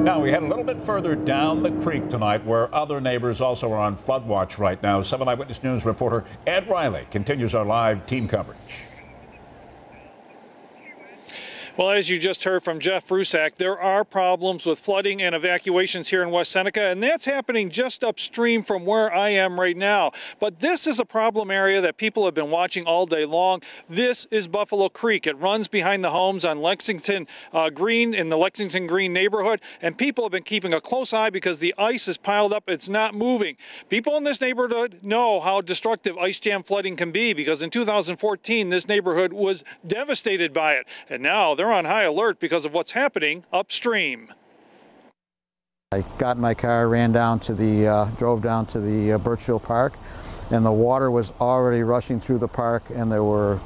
Now, we head a little bit further down the creek tonight where other neighbors also are on flood watch right now. 7 Eyewitness News reporter Ed Riley continues our live team coverage. Well, as you just heard from Jeff Rusak, there are problems with flooding and evacuations here in West Seneca, and that's happening just upstream from where I am right now. But this is a problem area that people have been watching all day long. This is Buffalo Creek. It runs behind the homes on Lexington Green in the Lexington Green neighborhood, and people have been keeping a close eye because the ice is piled up. It's not moving. People in this neighborhood know how destructive ice jam flooding can be because in 2014, this neighborhood was devastated by it, and now they're on high alert because of what's happening upstream. I got in my car, ran down to the, drove down to the Birchfield Park, and the water was already rushing through the park, and there were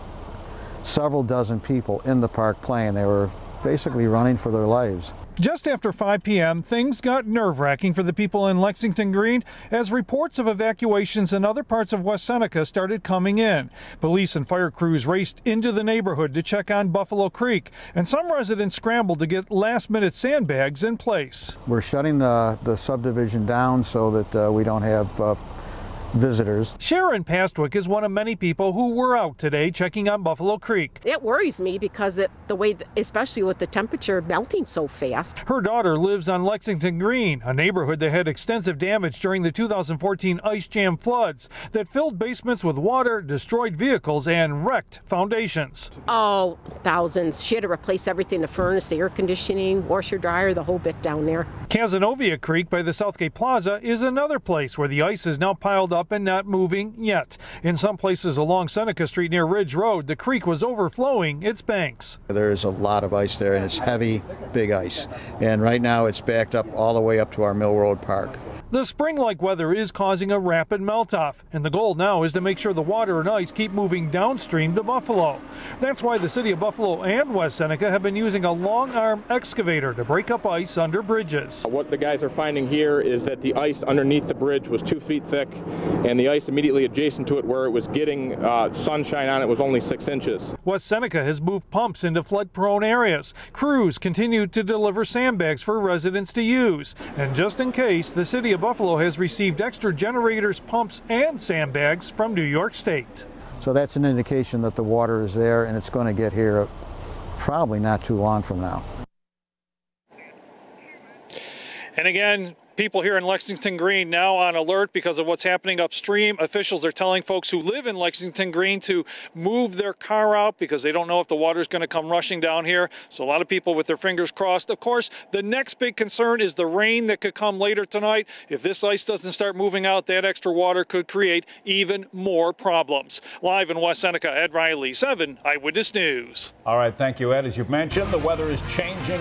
several dozen people in the park playing. They were basically running for their lives. Just after 5 p.m., things got nerve-wracking for the people in Lexington Green as reports of evacuations in other parts of West Seneca started coming in. Police and fire crews raced into the neighborhood to check on Buffalo Creek, and some residents scrambled to get last-minute sandbags in place. We're shutting the subdivision down so that we don't have visitors. Sharon Pastwick is one of many people who were out today checking on Buffalo Creek. It worries me because the way, especially with the temperature melting so fast. Her daughter lives on Lexington Green, a neighborhood that had extensive damage during the 2014 ice jam floods that filled basements with water, destroyed vehicles, and wrecked foundations. Oh, thousands. She had to replace everything, the furnace, the air conditioning, washer, dryer, the whole bit down there. Cazenovia Creek by the Southgate Plaza is another place where the ice is now piled up and not moving yet. In some places along Seneca Street near Ridge Road, the creek was overflowing its banks. There's a lot of ice there, and it's heavy, big ice. And right now it's backed up all the way up to our Mill Road Park. The spring-like weather is causing a rapid melt-off, and the goal now is to make sure the water and ice keep moving downstream to Buffalo. That's why the city of Buffalo and West Seneca have been using a long-arm excavator to break up ice under bridges. What the guys are finding here is that the ice underneath the bridge was 2 feet thick, and the ice immediately adjacent to it where it was getting sunshine on it was only 6 inches. West Seneca has moved pumps into flood-prone areas. Crews continue to deliver sandbags for residents to use. And just in case, the city of Buffalo has received extra generators, pumps, and sandbags from New York State. So that's an indication that the water is there, and it's going to get here probably not too long from now. And again, people here in Lexington Green now on alert because of what's happening upstream. Officials are telling folks who live in Lexington Green to move their car out because they don't know if the water is going to come rushing down here. So a lot of people with their fingers crossed. Of course, the next big concern is the rain that could come later tonight. If this ice doesn't start moving out, that extra water could create even more problems. Live in West Seneca, Ed Riley, 7 Eyewitness News. All right, thank you, Ed. As you've mentioned, the weather is changing.